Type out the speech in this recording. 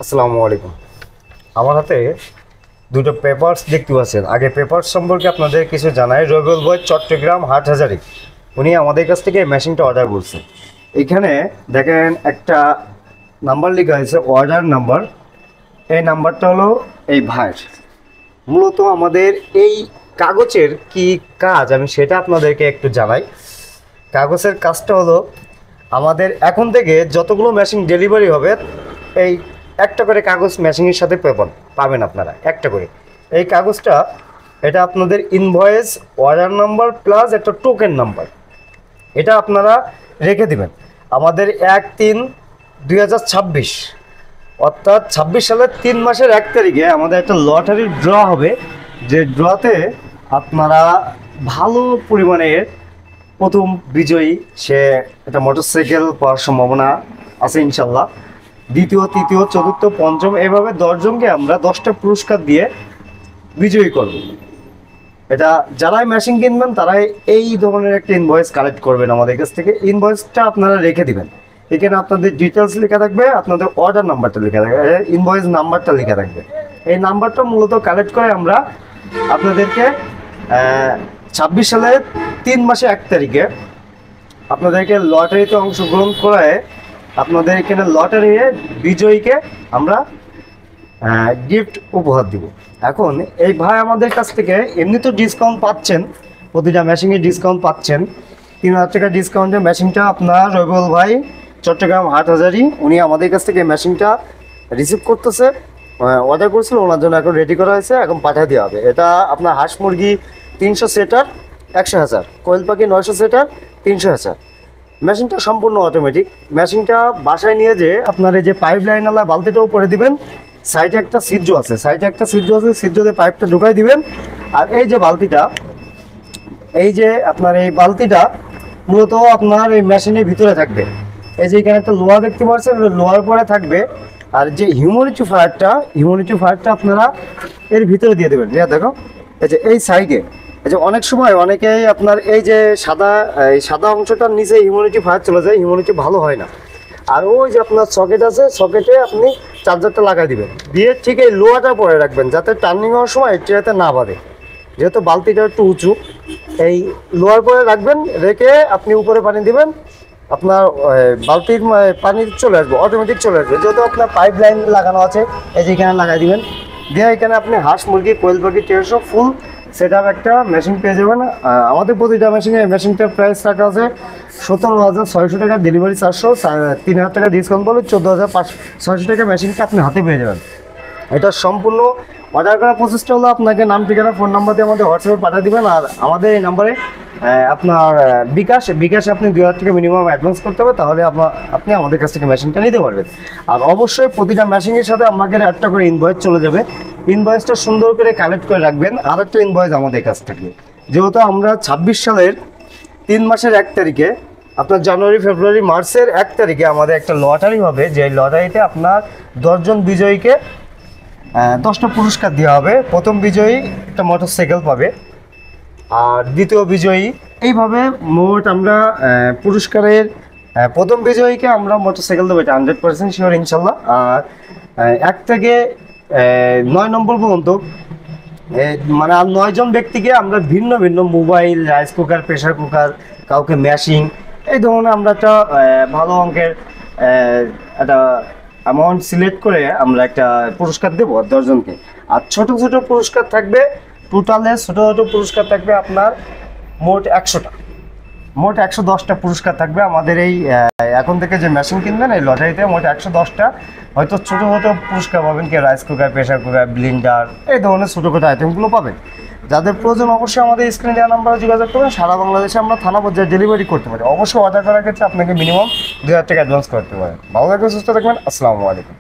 আসসালামু আলাইকুম। আমার হাতে দুটো পেপারস দেখতে পাচ্ছেন। আগে পেপারস সম্পর্কে আপনাদের কিছু জানাই। রবিউল ভাই চট্টগ্রাম হাটহাজারী, উনি আমাদের কাছ থেকে মেশিনটা অর্ডার করছে। এখানে দেখেন একটা নাম্বার লেখা হয়েছে, অর্ডার নাম্বার। এই নাম্বারটা হলো এই ভাইয়ের। মূলত আমাদের এই কাগজের কি কাজ আমি সেটা আপনাদেরকে একটু জানাই। কাগজের কাজটা হলো আমাদের এখন থেকে যতগুলো মেশিন ডেলিভারি হবে এই একটা করে কাগজ মেশিনের সাথে পাবেন আপনারা একটা করে। এই কাগজটা এটা আপনাদের ইনভয়েস, অর্ডার নাম্বার প্লাস একটা টোকেন নাম্বার, এটা আপনারা রেখে দিবেন। আমাদের 1/3/2026 অর্থাৎ 26 সালের 3 মাসের 1 তারিখে আমাদের একটা লটারির ড্র হবে, যে ড্রতে আপনারা ভালো পরিমাণের প্রথম বিজয়ী সে একটা মোটরসাইকেল পাওয়ার সম্ভাবনা আছে ইনশাল্লাহ। দ্বিতীয়, তৃতীয়, চতুর্থ, পঞ্চম এভাবে 10 জনকে আমরা 10টা পুরস্কার দিয়ে বিজয়ী করব। এটা যারাই মেশিন কিনবেন তারাই এই ধরনের একটা ইনভয়েস কালেক্ট করবেন আমাদের কাছ থেকে। ইনভয়েসটা আপনারা রেখে দিবেন। এখানে আপনাদের ডিটেলস লেখা থাকবে, আপনাদের অর্ডার নাম্বারটা লেখা থাকবে, ইনভয়েস নাম্বারটা লেখা থাকবে। এই নাম্বারটা মূলত কালেক্ট করে আমরা আপনাদেরকে 26 সালের 3 মাসে 1 তারিখে আপনাদেরকে লটারিতে অংশগ্রহণ করায় আপনাদের এখানে লটারিতে বিজয়ীকে আমরা গিফট উপহার দিব। এখন এই ভাই আমাদের কাছ থেকে এমনি তো ডিসকাউন্ট পাচ্ছেন, প্রতিটা মেশিনে ডিসকাউন্ট পাচ্ছেন। 3000 টাকা ডিসকাউন্টে মেশিনটা আপনার রবিউল ভাই চট্টগ্রাম হাটহাজারী, উনি আমাদের কাছ থেকে মেশিনটা রিসিভ করতেছে, অর্ডার করেছিল, ওনার জন্য এখন রেডি করা হয়েছে, এখন পাঠিয়ে দেওয়া হবে। এটা আপনার হাঁস মুরগি 300 সেটার 100,000, কোয়েল পাখি 900 সেটার 300,000। মেশিনটা সম্পূর্ণ অটোমেটিক। মেশিনটা বাসায় নিয়ে যে আপনার এই যে পাইপ লাইনওয়ালা বালতিটাও করে দিবেন, সাইডে একটা সিজ্জ আছে, সিজ্জতে পাইপটা ঢুকাই দিবেন। আর এই যে বালতিটা, এই যে আপনার এই বালতিটা মূলত আপনার এই মেশিনের ভিতরে থাকবে। এই যে এখানে একটা লোহা দেখতে পাচ্ছেন, লোহার পরে থাকবে। আর যে হিউমিডিফায়ারটা আপনারা এর ভিতরে দিয়ে দেবেন। দেখো এই যে এই সাইডে, এই যে অনেক সময় অনেকেই আপনার এই যে সাদা অংশটার নিচে হিউমিডিফায়ার চলে যায়, হিউমিডিটি ভালো হয় না। আর ওই যে আপনার সকেট আছে, সকেটে আপনি চার্জারটা লাগাই দিবেন, দিয়ে ঠিক এই লোহাটা পরে রাখবেন যাতে টার্নিং হওয়ার সময় ট্রেতে না বাঁধে। যেহেতু বালতিটা একটু উঁচু, এই লোহার পরে রাখবেন, রেখে আপনি উপরে পানি দিবেন, আপনার বালতির পানি চলে আসবে, অটোমেটিক চলে আসবে। যেহেতু আপনার পাইপ লাইন লাগানো আছে, এই যে এখানে লাগাই দিবেন, দিয়ে এখানে আপনি হাঁস মুরগি, কোয়েল পাখি, টেরসো ফুল সেট আপ একটা মেশিন পেয়ে যাবেন। আমাদের প্রতিটা মেশিনটার প্রাইস রাখা আছে 17,600 টাকা, ডেলিভারি 400, 3,000 টাকা ডিসকাউন্ট বলে 14,600 টাকা মেশিনটা আপনি হাতে পেয়ে যাবেন। এটা সম্পূর্ণ অর্ডার করার প্রসেসটা হলো আপনাকে নাম, ঠিকানা, ফোন নাম্বার দিয়ে আমাদের হোয়াটসঅ্যাপে পাঠিয়ে দেবেন। আর আমাদের এই নাম্বারে আপনার বিকাশে আপনি 2,000 টাকা মিনিমাম অ্যাডভান্স করতে হবে, তাহলে আপনি আমাদের কাছ থেকে মেশিনটা নিতে পারবেন। আর অবশ্যই প্রতিটা মেশিনের সাথে আমাদের একটা করে ইনভয়েস চলে যাবে। ইনভয়েসটা সুন্দর করে কালেক্ট করে রাখবেন। আর একটা ইনভয়েস আমাদের কাছ থেকে, যেহেতু আমরা 26 সালের 3 মাসের 1 তারিখে আপনার জানুয়ারি, ফেব্রুয়ারি, মার্চের 1 তারিখে আমাদের একটা লটারি হবে, যে লটারিতে আপনার 10 জন বিজয়ীকে 10টা পুরস্কার দেওয়া হবে। প্রথম বিজয়ী একটা মোটরসাইকেল পাবে, আর দ্বিতীয় বিজয়ী, এইভাবে মোট আমরা পুরস্কারের প্রথম বিজয়ীকে আমরা মোটরসাইকেল দেবো, এটা 100% শিওর ইনশাল্লাহ। আর 1 থেকে 9 নম্বর পর্যন্ত মানে আর 9 জন ব্যক্তিকে আমরা ভিন্ন ভিন্ন mobile, rice cooker, pressure cooker, কাউকে মেশিন, এই ধরনের আমরা একটা ভালো অঙ্কের একটা অ্যামাউন্ট সিলেক্ট করে আমরা একটা পুরস্কার দেবো 10 জনকে। আর ছোট ছোট পুরস্কার থাকবে, টোটালে ছোট ছোট পুরস্কার থাকবে আপনার মোট 100টা, মোট 110টা পুরস্কার থাকবে আমাদের এই এখন থেকে যে মেশিন কিনবেন এই লটারিতে। মোট 110টা হয়তো ছোটো ছোটো পুরস্কার পাবেন, কি rice cooker, pressure cooker, Blender, এই ধরনের ছোটোখাটো আইটেমগুলো পাবেন। যাদের প্রয়োজন অবশ্যই আমাদের স্ক্রিনে দেওয়া নাম্বারে যোগাযোগ করবেন। সারা বাংলাদেশে আমরা থানা পর্যায়ে ডেলিভারি করতে পারি। অবশ্যই অর্ডার করার ক্ষেত্রে আপনাকে মিনিমাম 2,000 টাকা অ্যাডভান্স করতে পারেন। ভালো থাকবেন, সুস্থ থাকবেন। আসসালামু আলাইকুম।